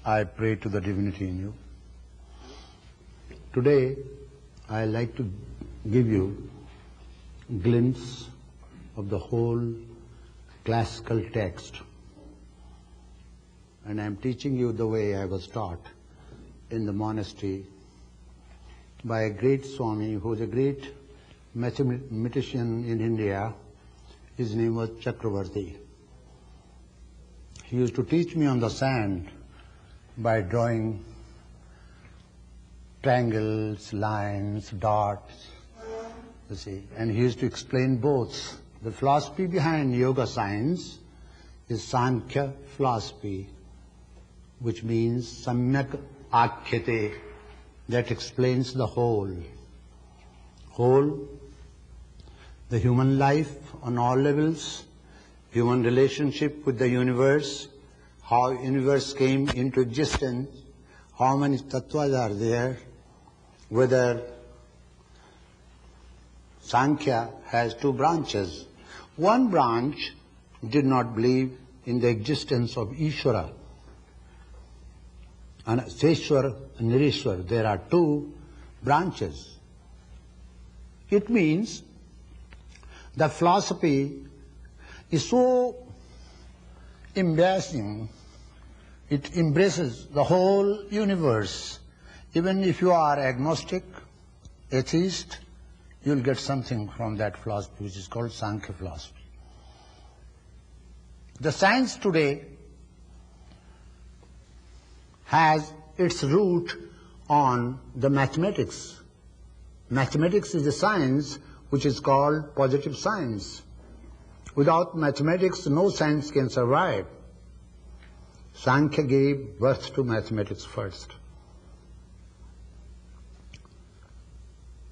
I pray to the divinity in you. Today, I like to give you a glimpse of the whole classical text. And I'm teaching you the way I was taught in the monastery by a great Swami who was a great mathematician in India. His name was Chakravarti. He used to teach me on the sand by drawing triangles, lines, dots, you see. And he used to explain both. The philosophy behind yoga science is Sankhya philosophy, which means Samyak Akhyate, that explains the whole. The human life on all levels, human relationship with the universe, how universe came into existence, how many tattvas are there, whether Sankhya has two branches. One branch did not believe in the existence of Ishvara. And Seshwar and Nirishwar, there are two branches. It means the philosophy is so embracing, it embraces the whole universe. Even if you are agnostic, atheist, you'll get something from that philosophy, which is called Sankhya philosophy. The science today has its root on the mathematics. Mathematics is a science which is called positive science. Without mathematics, no science can survive. Sankhya gave birth to mathematics first.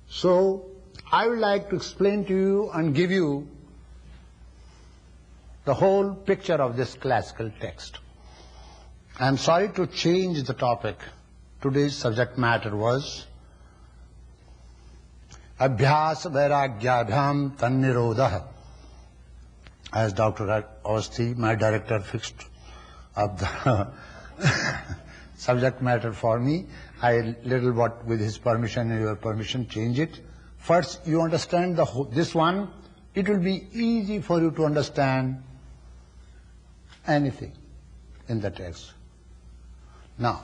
So, I would like to explain to you and give you the whole picture of this classical text. I am sorry to change the topic. Today's subject matter was Abhyas Vairagyabhyam Tannirodha. As Dr. Awasthi, my director, fixed up the subject matter for me, I little what with his permission and your permission change it. First, you understand this one, it will be easy for you to understand anything in the text. Now,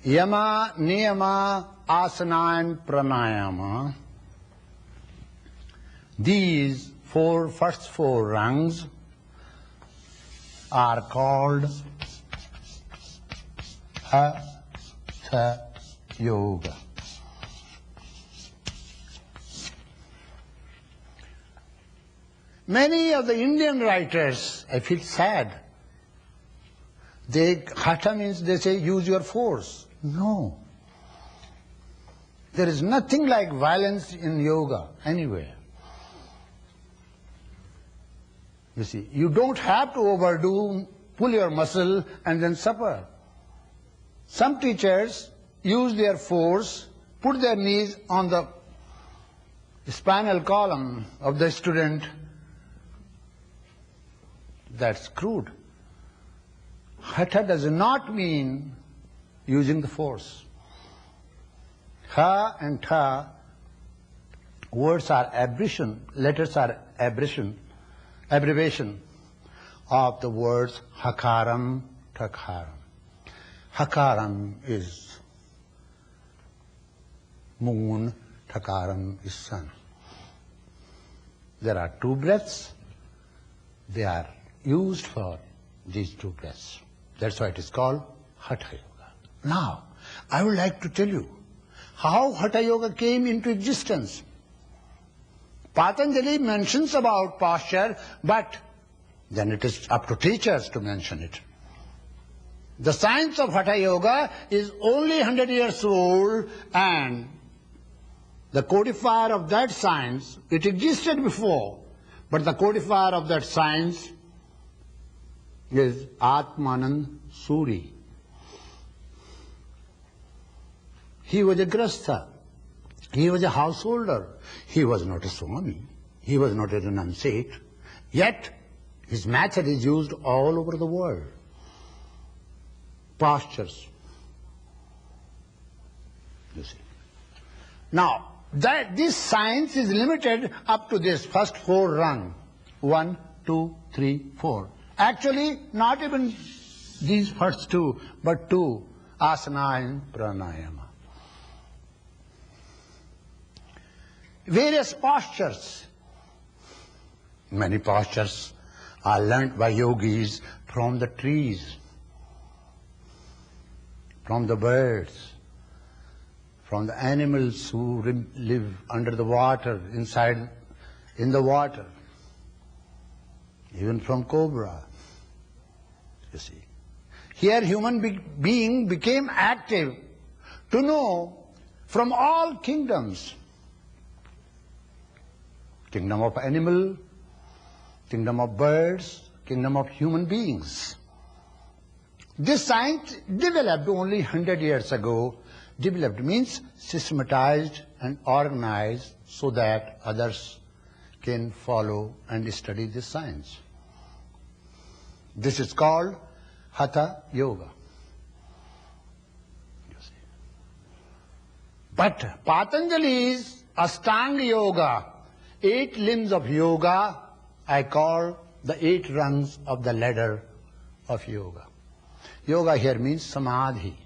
Yama, Niyama, Asana and Pranayama, these first four rungs are called Hatha Yoga. Many of the Indian writers, I feel sad, Hatha means they say use your force. No. There is nothing like violence in yoga anywhere. You see, you don't have to overdo, pull your muscle and then suffer. Some teachers use their force, put their knees on the spinal column of the student. That's crude. Hatha does not mean using the force. Ha and tha, words are abbreviation, letters are abbreviation of the words hakaram, thakaram. Hakaram is moon, thakaram is sun. There are two breaths. They are used for these two breaths. That's why it is called Hatha Yoga. Now, I would like to tell you how Hatha Yoga came into existence. Patanjali mentions about posture, but then it is up to teachers to mention it. The science of Hatha Yoga is only 100 years old, and the codifier of that science, it existed before, but the codifier of that science is Atmanand Suri. He was a grastha. He was a householder. He was not a Swami. He was not a renunciate. Yet, His method is used all over the world. Postures. You see. Now, this science is limited up to this first 4 rung. 1, 2, 3, 4. Actually, not even these first 2, but 2. Asana and pranayama. Various postures. Many postures are learnt by yogis from the trees, from the birds, from the animals who live under the water, in the water, even from cobra, you see. Here human being became active to know from all kingdoms, kingdom of animal, kingdom of birds, kingdom of human beings. This science developed only 100 years ago. Developed means systematized and organized so that others can follow and study this science. This is called Hatha Yoga. You see. But Patanjali's Ashtanga Yoga, 8 limbs of yoga, I call the 8 rungs of the ladder of yoga. Yoga here means samadhi.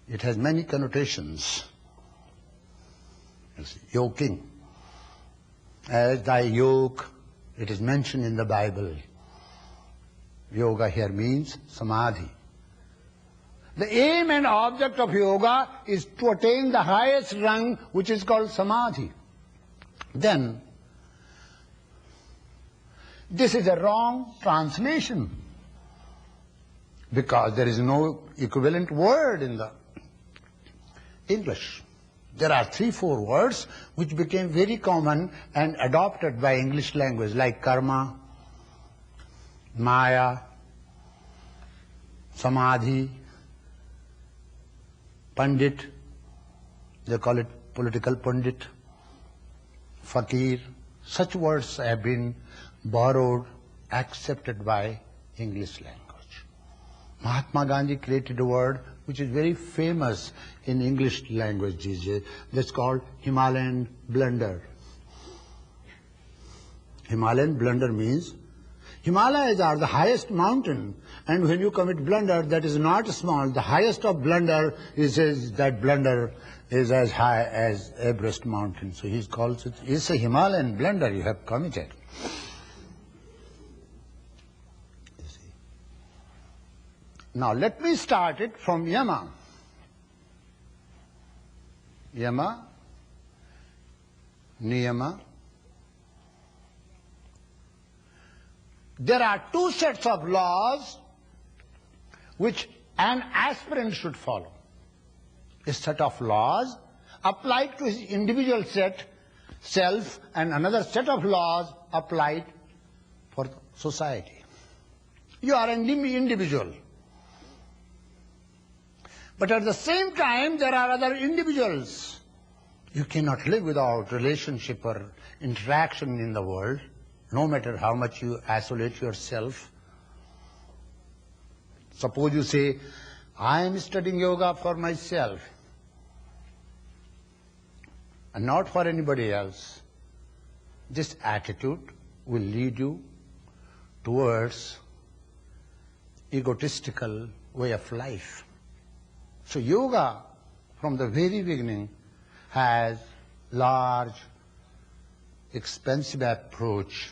It has many connotations. You see, yoking. As thy yoke, it is mentioned in the Bible. Yoga here means samadhi. The aim and object of yoga is to attain the highest rung, which is called samadhi. Then, this is a wrong translation, because there is no equivalent word in the English. There are 3-4 words which became very common and adopted by English language, like karma, maya, samadhi, pandit, they call it political pundit, fakir. Such words have been borrowed, accepted by English language. Mahatma Gandhi created a word which is very famous in English language these days. That's called Himalayan blunder. Himalayan blunder means Himalayas are the highest mountain, and when you commit blunder, that is not small. The highest of blunder is that blunder is as high as Everest mountain. So he calls it, it's a Himalayan blunder you have committed. You see. Now let me start it from Yama. Yama, Niyama. There are 2 sets of laws which an aspirant should follow. A set of laws applied to his individual self, and another set of laws applied for society. You are an individual. But at the same time, there are other individuals. You cannot live without relationship or interaction in the world, no matter how much you isolate yourself. Suppose you say, I am studying yoga for myself and not for anybody else. This attitude will lead you towards egotistical way of life. So yoga, from the very beginning, has large, expensive approach,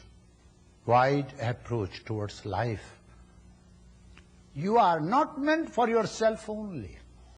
wide approach towards life. You are not meant for yourself only.